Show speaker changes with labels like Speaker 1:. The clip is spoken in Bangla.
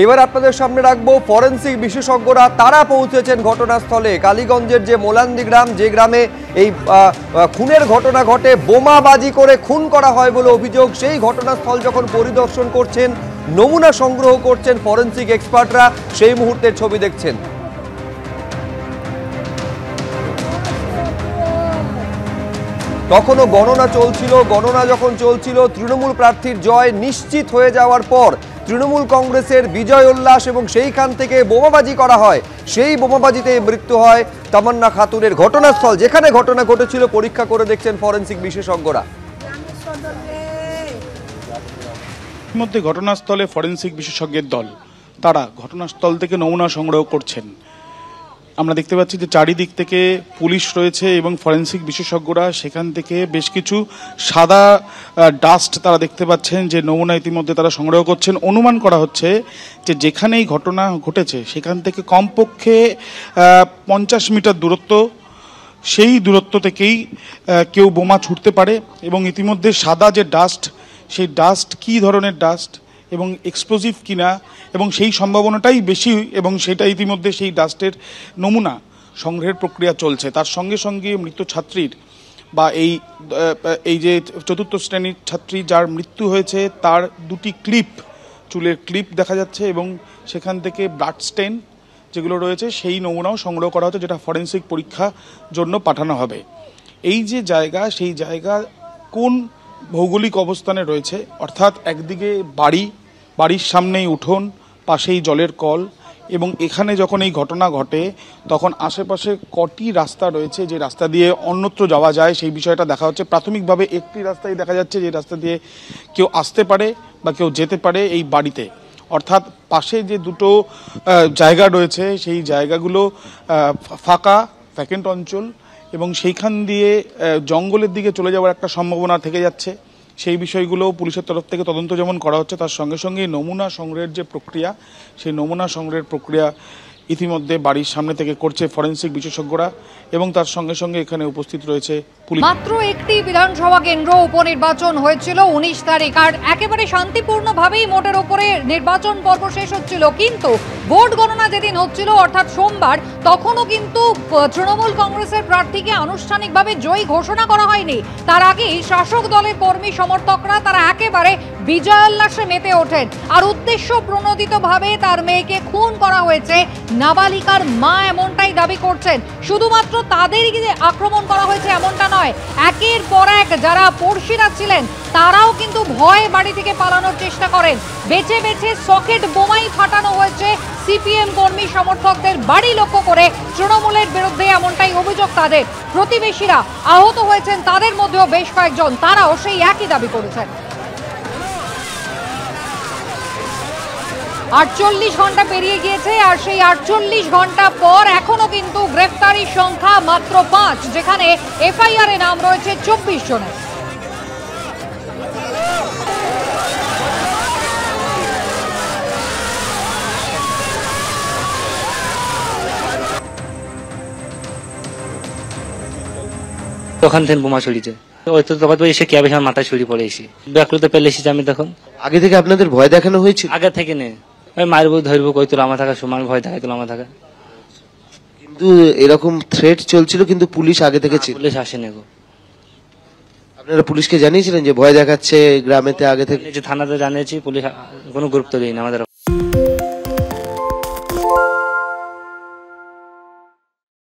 Speaker 1: এবার আপনাদের সামনে রাখবো ফরেন্সিক বিশেষজ্ঞরা তারা পৌঁছেছেন ঘটনাস্থলে। কালীগঞ্জের যে মোলান্দি গ্রাম, যে গ্রামে এই খুনের ঘটনা ঘটে, বোমাবাজি করে খুন করা হয় বলে অভিযোগ, সেই ঘটনাস্থল যখন পরিদর্শন করছেন, নমুনা সংগ্রহ করছেন ফরেন্সিক এক্সপার্টরা, সেই মুহূর্তের ছবি দেখছেন। তখনও গণনা চলছিল। গণনা যখন চলছিল, তৃণমূল প্রার্থীর জয় নিশ্চিত হয়ে যাওয়ার পর তৃণমূল কংগ্রেসের বিজয় উল্লাস এবং সেইখান থেকে বোমাবাজি করা হয়। সেই বোমাবাজিতে মৃত্যু হয় তামান্না খাতুনের। ঘটনাস্থল যেখানে ঘটনা ঘটেছিল পরীক্ষা করে দেখছেন ফরেন্সিক বিশেষজ্ঞরা।
Speaker 2: মধ্যে ঘটনাস্থলে ফরেন্সিক বিশেষজ্ঞের দল তারা ঘটনাস্থল থেকে নমুনা সংগ্রহ করছেন। আমরা দেখতে পাচ্ছি যে চারিদিক থেকে পুলিশ রয়েছে এবং ফরেন্সিক বিশেষজ্ঞরা সেখান থেকে বেশ কিছু সাদা ডাস্ট তারা দেখতে পাচ্ছেন যে নমুনা ইতিমধ্যে তারা সংগ্রহ করছেন। অনুমান করা হচ্ছে যে যেখানে এই ঘটনা ঘটেছে সেখান থেকে কমপক্ষে 50 মিটার দূরত্ব, সেই দূরত্ব থেকেই কেউ বোমা ছুটতে পারে এবং ইতিমধ্যে সাদা যে ডাস্ট, সেই ডাস্ট কী ধরনের ডাস্ট এবং এক্সপ্লোজিভ কিনা এবং সেই সম্ভাবনাটাই বেশি, এবং সেটা ইতিমধ্যে সেই ডাস্টের নমুনা সংগ্রহের প্রক্রিয়া চলছে। তার সঙ্গে সঙ্গে মৃত ছাত্রীর বা এই যে 4র্থ শ্রেণীর ছাত্রী যার মৃত্যু হয়েছে তার দুটি ক্লিপ, চুলের ক্লিপ দেখা যাচ্ছে এবং সেখান থেকে ব্লাড স্টেন যেগুলো রয়েছে সেই নমুনাও সংগ্রহ করা হচ্ছে, যেটা ফরেন্সিক পরীক্ষার জন্য পাঠানো হবে। এই যে জায়গা, সেই জায়গা কোন ভৌগোলিক অবস্থানে রয়েছে, অর্থাৎ একদিকে বাড়ির সামনেই উঠোন, পাশেই জলের কল, এবং এখানে যখন এই ঘটনা ঘটে তখন আশেপাশে কটি রাস্তা রয়েছে যে রাস্তা দিয়ে অন্যত্র যাওয়া যায় সেই বিষয়টা দেখা হচ্ছে। প্রাথমিকভাবে একটি রাস্তাই দেখা যাচ্ছে যে রাস্তা দিয়ে কেউ আসতে পারে বা কেউ যেতে পারে এই বাড়িতে, অর্থাৎ পাশে যে দুটো জায়গা রয়েছে সেই জায়গাগুলো ফাঁকা ভ্যাকেন্ট অঞ্চল এবং সেইখান দিয়ে জঙ্গলের দিকে চলে যাওয়ার একটা সম্ভাবনা থেকে যাচ্ছে। সেই বিষয়গুলো পুলিশের তরফ থেকে তদন্ত যেমন করা হচ্ছে, তার সঙ্গে সঙ্গে নমুনা সংগ্রহের যে প্রক্রিয়া, সেই নমুনা সংগ্রহের প্রক্রিয়া ইতিমধ্যে বাড়ির সামনে থেকে করছে ফরেন্সিক বিশেষজ্ঞরা এবং তার সঙ্গে সঙ্গে এখানে উপস্থিত রয়েছে পুলিশ।
Speaker 3: মাত্র একটি বিধানসভা কেন্দ্র উপনির্বাচন হয়েছিল 19 তারিখ, আর একেবারে শান্তিপূর্ণভাবেই মোটের উপরে নির্বাচন পর্ব শেষ হচ্ছিল, কিন্তু ভোট গণনা যেদিন হচ্ছিল অর্থাৎ সোমবার, তখনও কিন্তু তৃণমূল কংগ্রেসের প্রার্থীকে আনুষ্ঠানিকভাবে জয়ী ঘোষণা করা হয়নি। তার আগেই শাসক দলের কর্মী সমর্থকরা তারা একেবারে বিজয়োল্লাসে মেতে ওঠেন, আর উদ্দেশ্য প্রণোদিতভাবে তার মেয়েকে খুন করা হয়েছে নাবালিকার মা এমনটাই দাবি করছেন। শুধুমাত্র তাদেরই যে আক্রমণ করা হয়েছে এমনটা নয়, একের পর এক যারা পড়শিরা ছিলেন তারাও কিন্তু ভয়ে বাড়ি থেকে পালানোর চেষ্টা করেন। বেছে বেছে সকেট বোমাই ফাটানো হয়েছে সিপিএম কর্মী সমর্থকদের বাড়ি লক্ষ্য করে তৃণমূলের বিরুদ্ধে, এমনটাই অভিযোগ তাদের। প্রতিবেশীরা আহত হয়েছেন, তাদের মধ্যেও বেশ কয়েকজন, তারাও সেই একই দাবি করেছেন। 48 ঘন্টা পেরিয়ে গিয়েছে, আর সেই 48 ঘন্টা পর এখনো কিন্তু গ্রেফতারির সংখ্যা মাত্র 5, যেখানে এফআইআর এ নাম রয়েছে 24 জনের।
Speaker 4: ওখান থেকে বোমা ছড়িয়েছে, ওই তো তখন এসে ক্যাবে আমার মাথায় ছড়িয়ে পড়ে এসে ব্যাকলুতে পেলে এসেছি আমি। তখন
Speaker 5: আগে থেকে আপনাদের ভয় দেখানো হয়েছিল?
Speaker 4: আগে থেকে নেই, ওই মারবো ধরবো কই তোলা আমার থাকা সময় ভয় দেখাই তোলা আমার থাকা,
Speaker 5: কিন্তু এরকম থ্রেট চলছিল কিন্তু পুলিশ আগে থেকে ছিল?
Speaker 4: পুলিশ আসেনি গো।
Speaker 5: আপনারা পুলিশকে জানিয়েছিলেন যে ভয় দেখাচ্ছে গ্রামেতে? আগে থেকে
Speaker 4: থানাতে জানিয়েছি, পুলিশ কোনো গুরুত্ব দেয়নি আমাদের।